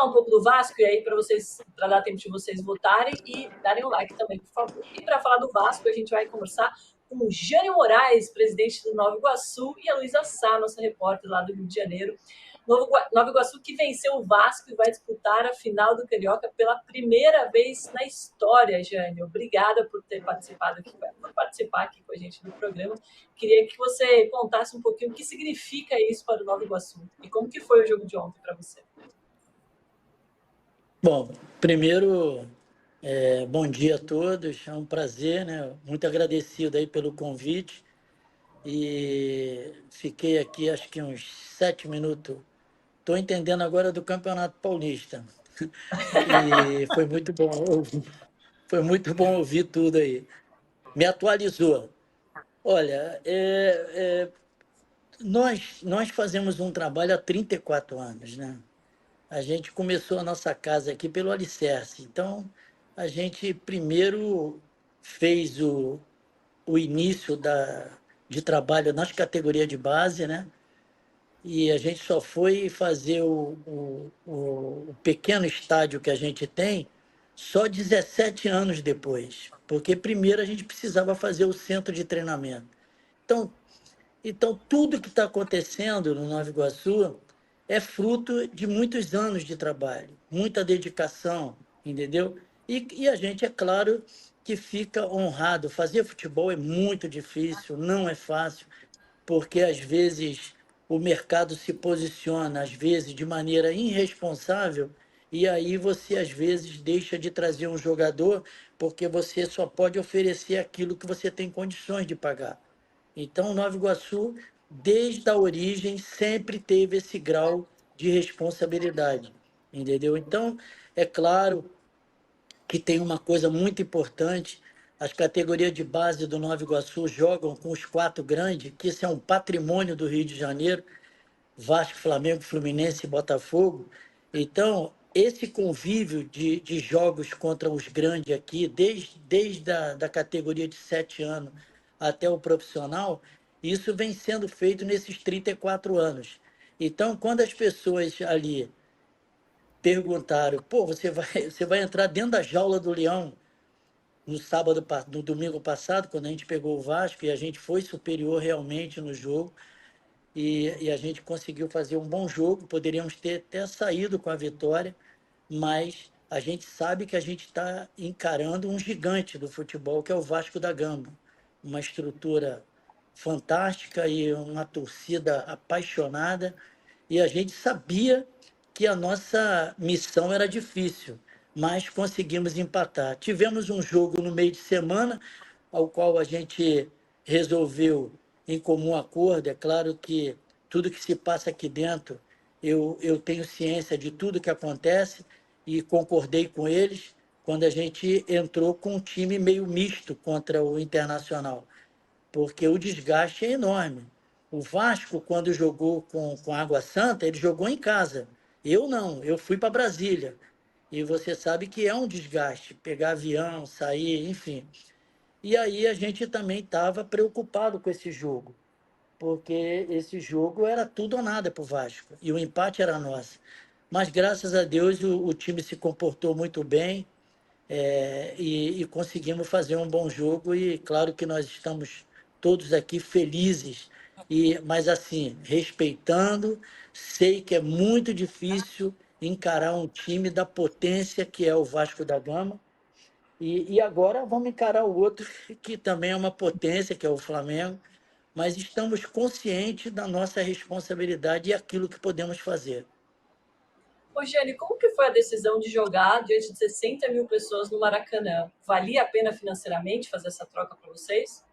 um pouco do Vasco, e aí para dar tempo de vocês votarem e darem o like também, por favor. E para falar do Vasco, a gente vai conversar com o Jânio Moraes, presidente do Nova Iguaçu, e a Luísa Sá, nossa repórter lá do Rio de Janeiro. Nova Iguaçu que venceu o Vasco e vai disputar a final do Carioca pela primeira vez na história, Jânio. Obrigada por participar aqui com a gente do programa. Queria que você contasse um pouquinho o que significa isso para o Nova Iguaçu e como que foi o jogo de ontem para você. Bom, primeiro, bom dia a todos, é um prazer, né? Muito agradecido aí pelo convite e fiquei aqui acho que uns 7 minutos. Estou entendendo agora do Campeonato Paulista e foi muito bom ouvir tudo aí. Me atualizou. Olha, nós fazemos um trabalho há 34 anos, né? A gente começou a nossa casa aqui pelo alicerce. Então, a gente primeiro fez o início de trabalho nas categorias de base, né? E a gente só foi fazer o pequeno estádio que a gente tem só 17 anos depois, porque primeiro a gente precisava fazer o centro de treinamento. Então, tudo que está acontecendo no Nova Iguaçu é fruto de muitos anos de trabalho, muita dedicação, entendeu? E a gente, é claro, que fica honrado. Fazer futebol é muito difícil, não é fácil, porque às vezes o mercado se posiciona, às vezes de maneira irresponsável, e aí você às vezes deixa de trazer um jogador porque você só pode oferecer aquilo que você tem condições de pagar. Então, Nova Iguaçu, desde a origem, sempre teve esse grau de responsabilidade, entendeu? Então, é claro que tem uma coisa muito importante: as categorias de base do Nova Iguaçu jogam com os 4 grandes, que isso é um patrimônio do Rio de Janeiro: Vasco, Flamengo, Fluminense e Botafogo. Então, esse convívio de jogos contra os grandes aqui, desde da categoria de 7 anos até o profissional, isso vem sendo feito nesses 34 anos. Então, quando as pessoas ali perguntaram: pô, você vai entrar dentro da jaula do leão no domingo passado, quando a gente pegou o Vasco, e a gente foi superior realmente no jogo, e a gente conseguiu fazer um bom jogo. Poderíamos ter até saído com a vitória, mas a gente sabe que a gente está encarando um gigante do futebol, que é o Vasco da Gama. Uma estrutura fantástica e uma torcida apaixonada, e a gente sabia que a nossa missão era difícil, mas conseguimos empatar. Tivemos um jogo no meio de semana, ao qual a gente resolveu em comum acordo. É claro que tudo que se passa aqui dentro, eu tenho ciência de tudo que acontece e concordei com eles quando a gente entrou com um time meio misto contra o Internacional, porque o desgaste é enorme. O Vasco, quando jogou com Água Santa, ele jogou em casa. Eu não, eu fui para Brasília. E você sabe que é um desgaste, pegar avião, sair, enfim. E aí a gente também estava preocupado com esse jogo, porque esse jogo era tudo ou nada para o Vasco, e o empate era nosso. Mas, graças a Deus, o time se comportou muito bem, e conseguimos fazer um bom jogo. E claro que nós estamos todos aqui felizes, mas assim, respeitando. Sei que é muito difícil encarar um time da potência que é o Vasco da Gama, e agora vamos encarar o outro, que também é uma potência, que é o Flamengo, mas estamos conscientes da nossa responsabilidade e aquilo que podemos fazer. Ô, Jane, como que foi a decisão de jogar diante de 60 mil pessoas no Maracanã? Valia a pena financeiramente fazer essa troca para vocês?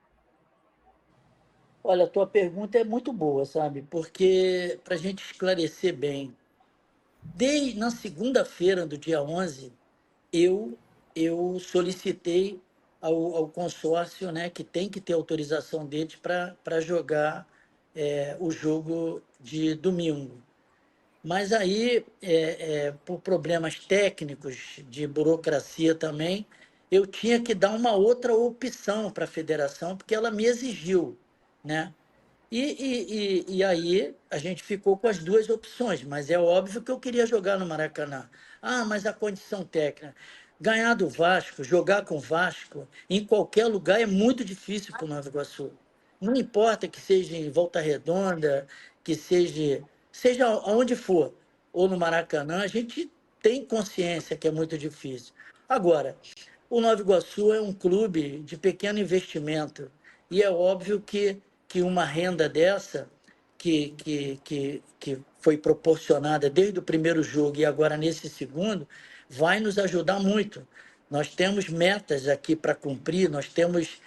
Olha, a tua pergunta é muito boa, sabe? Porque, para a gente esclarecer bem, na segunda-feira do dia 11, eu, eu solicitei ao consórcio, né, que tem que ter autorização deles para jogar o jogo de domingo. Mas aí, por problemas técnicos, de burocracia também, eu tinha que dar uma outra opção para a federação, porque ela me exigiu, né? E aí a gente ficou com as duas opções, mas é óbvio que eu queria jogar no Maracanã. Ah, mas a condição técnica. Ganhar do Vasco, jogar com o Vasco, em qualquer lugar é muito difícil para o Nova Iguaçu. Não importa que seja em Volta Redonda, que seja aonde for, ou no Maracanã, a gente tem consciência que é muito difícil. Agora, o Nova Iguaçu é um clube de pequeno investimento e é óbvio que uma renda dessa, que foi proporcionada desde o primeiro jogo e agora nesse segundo, vai nos ajudar muito. Nós temos metas aqui para cumprir, nós temos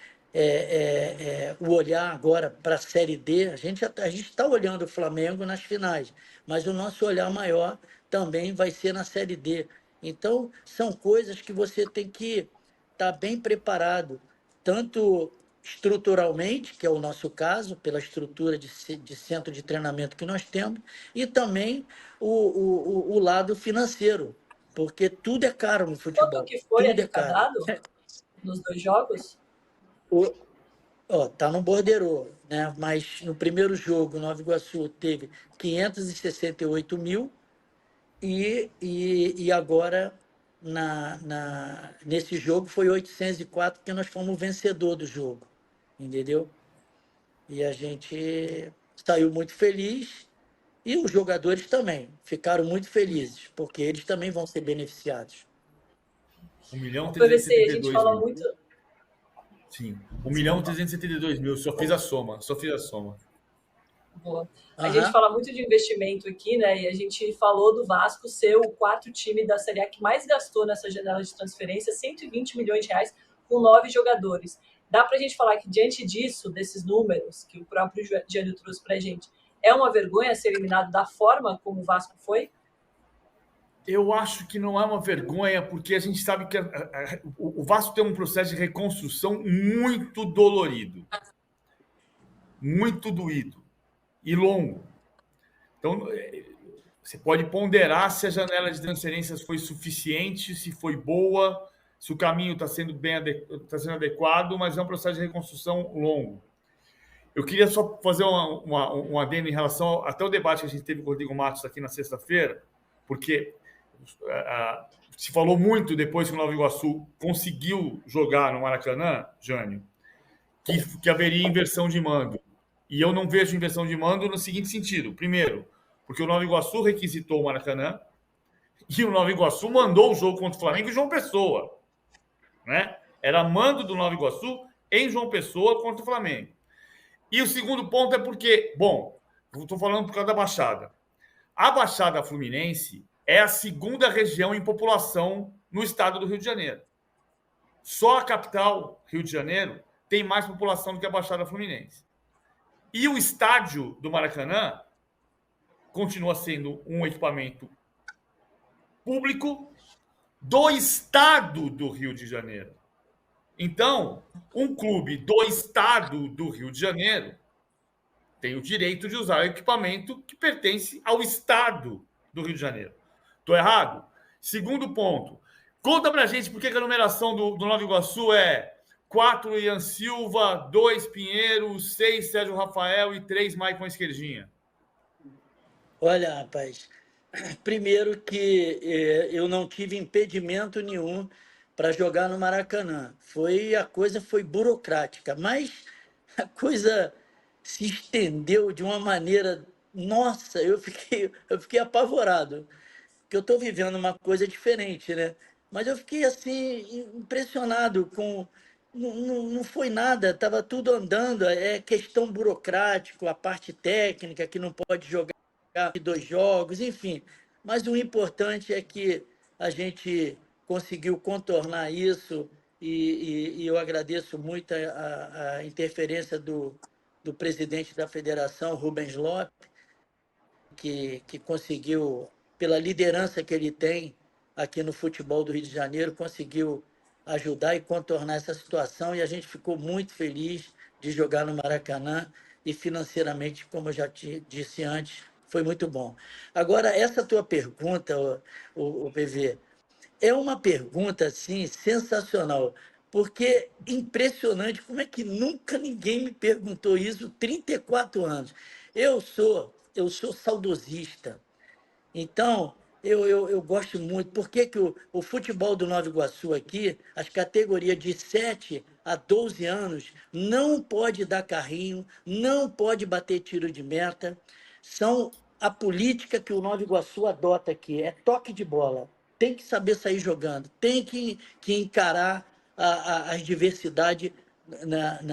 o olhar agora para a Série D. A gente está olhando o Flamengo nas finais, mas o nosso olhar maior também vai ser na Série D. Então, são coisas que você tem que estar bem preparado, tanto estruturalmente, que é o nosso caso, pela estrutura de centro de treinamento que nós temos, e também o lado financeiro, porque tudo é caro no Quanto futebol, que foi tudo é caro. arrecadado nos 2 jogos? O, tá no borderô, né? Mas no primeiro jogo, Nova Iguaçu teve 568 mil e agora nesse jogo foi 804 porque nós fomos o vencedor do jogo, entendeu? E a gente saiu muito feliz e os jogadores também ficaram muito felizes, porque eles também vão ser beneficiados. 1 milhão O PVC, a gente 372 fala mil. muito. Sim, 1 milhão 372 mil. Só fiz a soma. Boa. A gente Aham. fala muito de investimento aqui, né? E a gente falou do Vasco ser o quarto time da Série A que mais gastou nessa janela de transferência, 120 milhões de reais, com 9 jogadores. Dá para a gente falar que, diante disso, desses números que o próprio Jânio trouxe para a gente, é uma vergonha ser eliminado da forma como o Vasco foi? Eu acho que não é uma vergonha, porque a gente sabe que o Vasco tem um processo de reconstrução muito dolorido, muito doído e longo. Então, você pode ponderar se a janela de transferências foi suficiente, se foi boa, se o caminho está sendo sendo adequado, mas é um processo de reconstrução longo. Eu queria só fazer um adendo em relação até o debate que a gente teve com o Rodrigo Matos aqui na sexta-feira, porque se falou muito depois que o Nova Iguaçu conseguiu jogar no Maracanã, Jânio, que haveria inversão de mando. E eu não vejo inversão de mando no seguinte sentido. Primeiro, porque o Nova Iguaçu requisitou o Maracanã e o Nova Iguaçu mandou o jogo contra o Flamengo em João Pessoa. Né? Era mando do Nova Iguaçu em João Pessoa contra o Flamengo. E o segundo ponto é porque, bom, eu estou falando por causa da Baixada. A Baixada Fluminense é a segunda região em população no estado do Rio de Janeiro. Só a capital, Rio de Janeiro, tem mais população do que a Baixada Fluminense. E o estádio do Maracanã continua sendo um equipamento público do estado do Rio de Janeiro. Então, um clube do estado do Rio de Janeiro tem o direito de usar o equipamento que pertence ao estado do Rio de Janeiro. Estou errado? Segundo ponto. Conta pra gente por que a numeração do Nova Iguaçu é 4 Ian Silva, 2 Pinheiro, 6 Sérgio Rafael e 3 Maicon Esquerdinha. Olha, rapaz, primeiro que eu não tive impedimento nenhum para jogar no Maracanã. A coisa foi burocrática, mas a coisa se estendeu de uma maneira. Nossa, eu fiquei apavorado, porque eu estou vivendo uma coisa diferente, né? Mas eu fiquei assim impressionado com. Não, não foi nada, estava tudo andando, é questão burocrática, a parte técnica que não pode jogar de 2 jogos, enfim. Mas o importante é que a gente conseguiu contornar isso e eu agradeço muito a interferência do presidente da federação, Rubens Lopes, que conseguiu, pela liderança que ele tem aqui no futebol do Rio de Janeiro, conseguiu ajudar e contornar essa situação e a gente ficou muito feliz de jogar no Maracanã e financeiramente, como eu já te disse antes, foi muito bom. Agora, essa tua pergunta, o PV, é uma pergunta assim sensacional, porque impressionante como é que nunca ninguém me perguntou isso, 34 anos. Eu sou saudosista, então, eu gosto muito. Por que que o futebol do Nova Iguaçu aqui, as categorias de 7 a 12 anos, não pode dar carrinho, não pode bater tiro de meta. São a política que o Nova Iguaçu adota aqui, é toque de bola. Tem que saber sair jogando, tem que encarar as diversidades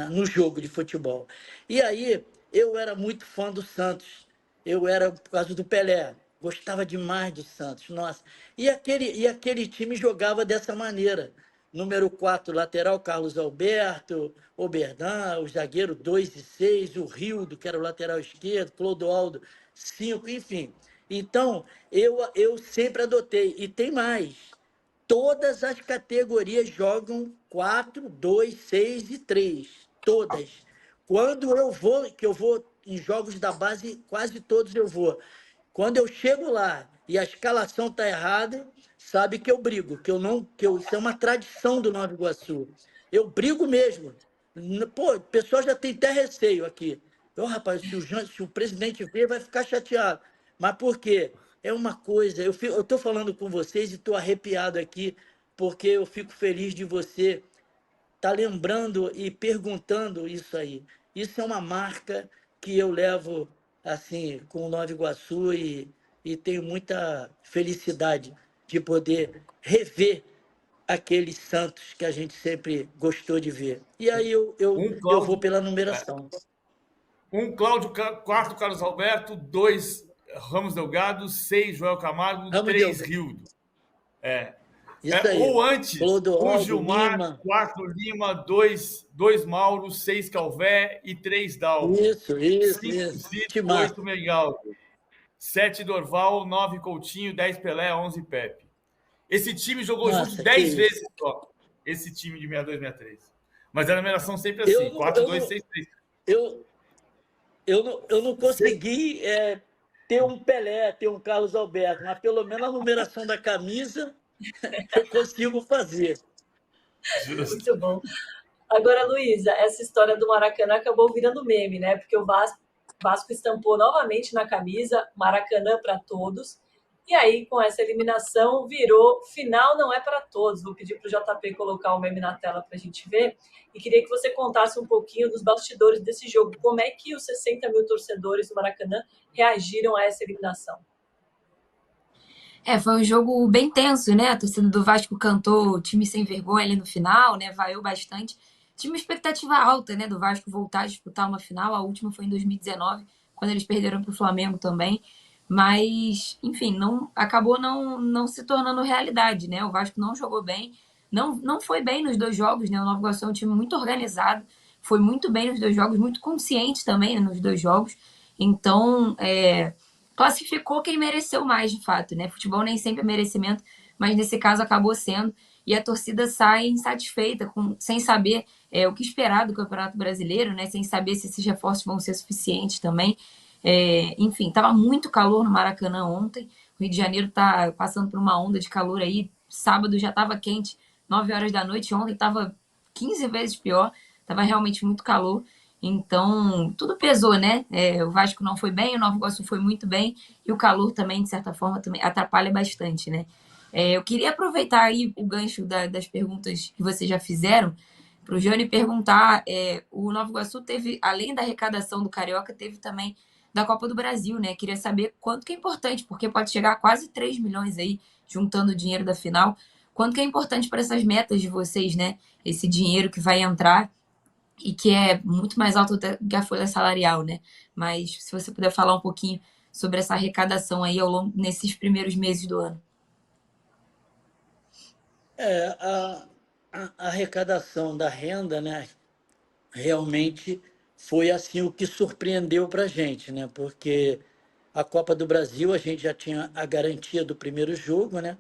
no jogo de futebol. E aí, eu era muito fã do Santos. Eu era por causa do Pelé. Gostava demais do Santos, nossa. E aquele time jogava dessa maneira. Número 4 lateral, Carlos Alberto, Oberdan, o zagueiro 2 e 6, o Rildo, que era o lateral esquerdo, Clodoaldo 5, enfim. Então, eu sempre adotei. E tem mais. Todas as categorias jogam 4, 2, 6 e 3. Todas. Quando que eu vou em jogos da base, quase todos eu vou. Quando eu chego lá e a escalação está errada, sabe que eu brigo, que eu não, isso é uma tradição do Nova Iguaçu. Eu brigo mesmo. Pô, o pessoal já tem até receio aqui. Ô, rapaz, se o presidente ver, vai ficar chateado. Mas por quê? É uma coisa, eu estou falando com vocês e estou arrepiado aqui, porque eu fico feliz de você estar lembrando e perguntando isso aí. Isso é uma marca que eu levo assim com o Nova Iguaçu e tenho muita felicidade de poder rever aqueles Santos que a gente sempre gostou de ver. E aí Um eu vou Cláudio, pela é, numeração. um Cláudio, 4 Carlos Alberto, 2 Ramos Delgado, 6 Joel Camargo, Ramos 3 Delgado. Rildo. É. Isso aí. Ou antes, um Clodoaldo, Gilmar, Lima. 4 Lima, 2 Mauro, 6 Calvé e 3 Dalvo. Isso. 5 Zito, 8 Timaço. Mengal. 7 Dorval, 9 Coutinho, 10 Pelé, 11 Pepe. Esse time jogou junto Nossa, que 10 isso. vezes só. Esse time de 62, 63. Mas a numeração sempre Eu assim: não, 4, eu 2, não, 6, 3. eu, eu não consegui ter um Pelé, ter um Carlos Alberto, mas pelo menos a numeração da camisa eu consigo fazer. Justo. Muito bom. Agora, Luísa, essa história do Maracanã acabou virando meme, né? Porque o Vasco estampou novamente na camisa Maracanã para todos. E aí, com essa eliminação, virou final não é para todos. Vou pedir para o JP colocar o meme na tela para a gente ver. E queria que você contasse um pouquinho dos bastidores desse jogo. Como é que os 60 mil torcedores do Maracanã reagiram a essa eliminação? Foi um jogo bem tenso, né? A torcida do Vasco cantou time sem vergonha ali no final, né? Vaiou bastante. Tinha uma expectativa alta, né? Do Vasco voltar a disputar uma final. A última foi em 2019, quando eles perderam para o Flamengo também. Mas, enfim, acabou não se tornando realidade, né? O Vasco não jogou bem, não foi bem nos dois jogos, né? O Nova Iguaçu é um time muito organizado, foi muito bem nos dois jogos, muito consciente também, né, nos dois jogos. Então, classificou quem mereceu mais, de fato, né? Futebol nem sempre é merecimento, mas nesse caso acabou sendo. E a torcida sai insatisfeita, sem saber o que esperar do Campeonato Brasileiro, né? Sem saber se esses reforços vão ser suficientes também. Enfim, estava muito calor no Maracanã ontem. O Rio de Janeiro está passando por uma onda de calor aí. Sábado já estava quente, 9 horas da noite. Ontem estava 15 vezes pior. Estava realmente muito calor. Então, tudo pesou, né? O Vasco não foi bem, o Nova Iguaçu foi muito bem, e o calor também, de certa forma, também atrapalha bastante, né? Eu queria aproveitar aí o gancho das perguntas que vocês já fizeram, para o Jânio perguntar, o Nova Iguaçu teve, além da arrecadação do Carioca, teve também da Copa do Brasil, né? Queria saber quanto que é importante, porque pode chegar a quase 3 milhões aí, juntando o dinheiro da final. Quanto que é importante para essas metas de vocês, né? Esse dinheiro que vai entrar e que é muito mais alto que a folha salarial, né? Mas se você puder falar um pouquinho sobre essa arrecadação aí nesses primeiros meses do ano. A arrecadação da renda, né, realmente foi assim o que surpreendeu para a gente, né? Porque a Copa do Brasil a gente já tinha a garantia do primeiro jogo, né?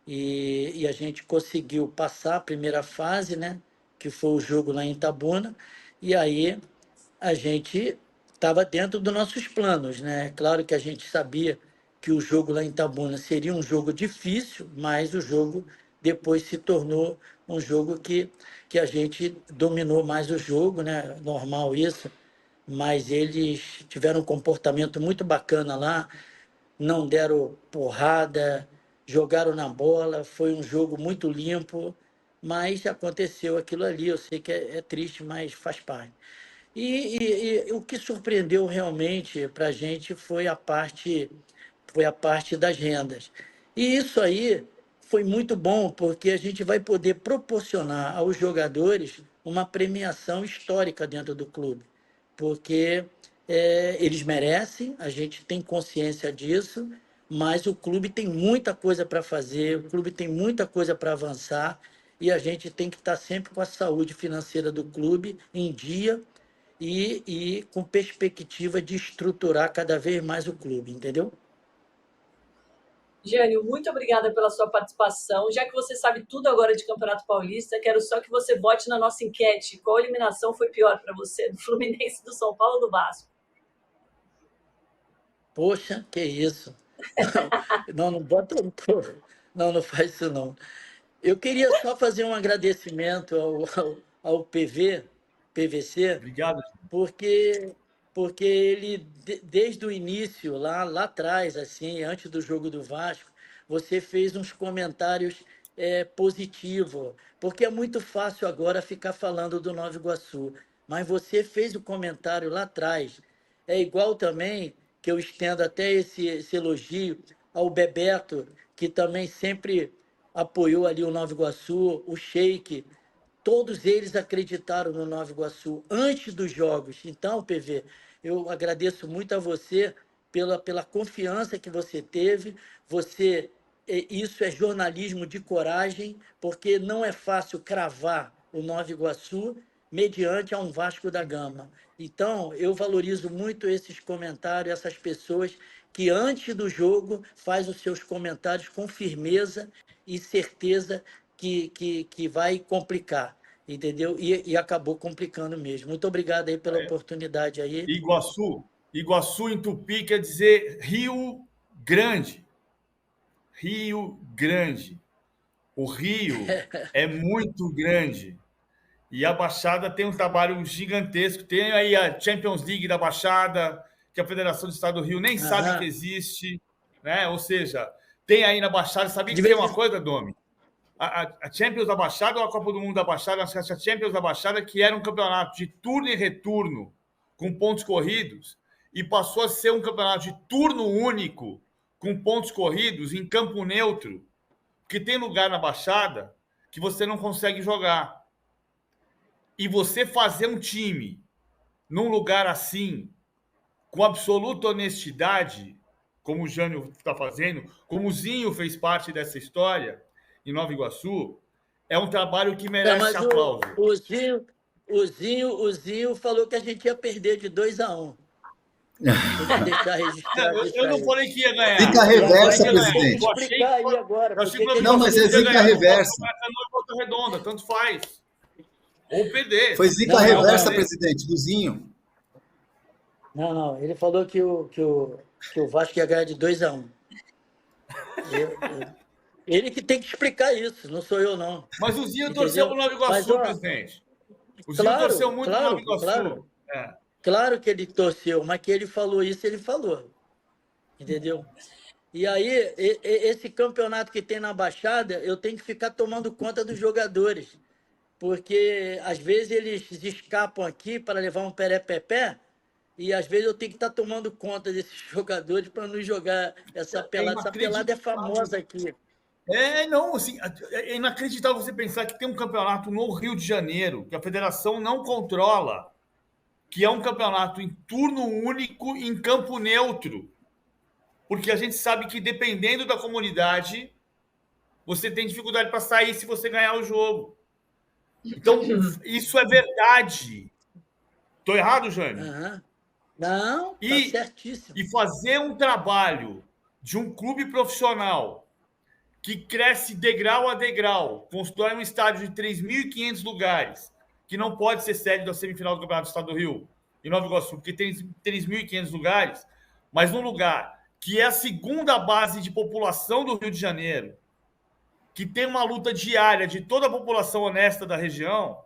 E a gente conseguiu passar a primeira fase, né? Que foi o jogo lá em Itabuna. E aí a gente estava dentro dos nossos planos, né? Claro que a gente sabia que o jogo lá em Itabuna seria um jogo difícil, mas o jogo depois se tornou um jogo que a gente dominou mais o jogo, né? Normal isso, mas eles tiveram um comportamento muito bacana lá, não deram porrada, jogaram na bola, foi um jogo muito limpo, mas aconteceu aquilo ali. Eu sei que é triste, mas faz parte. E o que surpreendeu realmente para a gente foi a parte das rendas. E isso aí foi muito bom, porque a gente vai poder proporcionar aos jogadores uma premiação histórica dentro do clube, porque eles merecem, a gente tem consciência disso, mas o clube tem muita coisa para fazer, o clube tem muita coisa para avançar, e a gente tem que estar sempre com a saúde financeira do clube em dia e com perspectiva de estruturar cada vez mais o clube, entendeu? Jânio, muito obrigada pela sua participação. Já que você sabe tudo agora de Campeonato Paulista, quero só que você vote na nossa enquete. Qual eliminação foi pior para você, do Fluminense, do São Paulo ou do Vasco? Poxa, que isso? Não, não bota. Não, não faz isso não. Eu queria só fazer um agradecimento ao PVC, Obrigado. porque ele desde o início lá atrás, assim, antes do jogo do Vasco, você fez uns comentários positivos, porque é muito fácil agora ficar falando do Nova Iguaçu, mas você fez o comentário lá atrás. É igual também que eu estendo até esse elogio ao Bebeto, que também sempre apoiou ali o Nova Iguaçu, o Sheik, todos eles acreditaram no Nova Iguaçu antes dos jogos. Então, PV, eu agradeço muito a você pela confiança que você teve. Isso é jornalismo de coragem, porque não é fácil cravar o Nova Iguaçu mediante a um Vasco da Gama. Então, eu valorizo muito esses comentários, essas pessoas que antes do jogo faz os seus comentários com firmeza e certeza que vai complicar, entendeu? E acabou complicando mesmo. Muito obrigado aí pela oportunidade aí. Iguaçu em Tupi quer dizer Rio Grande. Rio Grande. O Rio é muito grande. E a Baixada tem um trabalho gigantesco. Tem aí a Champions League da Baixada, que a Federação do Estado do Rio nem sabe que existe, né? Ou seja, tem aí na Baixada. Sabia que tem uma coisa, Domi? A Champions da Baixada ou a Copa do Mundo da Baixada, a Champions da Baixada, que era um campeonato de turno e retorno, com pontos corridos, e passou a ser um campeonato de turno único, com pontos corridos, em campo neutro, porque tem lugar na Baixada que você não consegue jogar. E você fazer um time num lugar assim, com absoluta honestidade, como o Jânio está fazendo, como o Zinho fez parte dessa história em Nova Iguaçu, é um trabalho que merece aplauso. O Zinho falou que a gente ia perder de 2-1. Vou deixar registrado isso. Eu não falei que ia ganhar. Zica reversa, presidente. Vou explicar aí agora. Não, mas é zica reversa. Volta redonda, tanto faz. Ou perder. Foi zica reversa, presidente, do Zinho. Não, ele falou que o Vasco ia ganhar de 2-1. Ele que tem que explicar isso, não sou eu, não. Mas o Zinho torceu para o Nova Iguaçu, presidente. O Zinho torceu muito para o Nova Iguaçu. Claro que ele torceu, mas que ele falou isso, ele falou. Entendeu? E aí, esse campeonato que tem na Baixada, eu tenho que ficar tomando conta dos jogadores. Porque, às vezes, eles escapam aqui para levar um peré-pé-pé, e, às vezes, eu tenho que estar tomando conta desses jogadores para não jogar essa pelada. Essa pelada é famosa aqui. Não, assim, é inacreditável você pensar que tem um campeonato no Rio de Janeiro, que a federação não controla, que é um campeonato em turno único, em campo neutro. Porque a gente sabe que, dependendo da comunidade, você tem dificuldade para sair se você ganhar o jogo. Então, isso é verdade. Estou errado, Jânio? Não, está certíssimo. E fazer um trabalho de um clube profissional que cresce degrau a degrau, constrói um estádio de 3.500 lugares, que não pode ser sede da semifinal do Campeonato do Estado do Rio, em Nova Iguaçu, porque tem 3.500 lugares, mas num lugar que é a segunda base de população do Rio de Janeiro, que tem uma luta diária de toda a população honesta da região,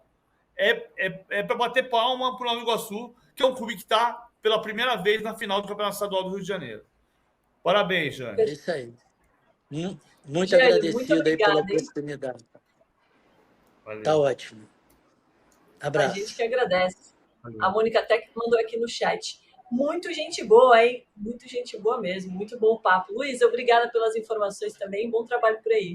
é para bater palma para o Nova Iguaçu, que é um clube que está pela primeira vez na final do Campeonato Estadual do Rio de Janeiro. Parabéns, Jane. É isso aí. Muito Jânio, agradecido aí pela obrigada, hein? oportunidade. Valeu. Tá ótimo. A Abraço. gente que agradece. Valeu. A Mônica até mandou aqui no chat. Muito gente boa, hein? Muito gente boa mesmo. Muito bom papo. Luiz, obrigada pelas informações também. Bom trabalho por aí.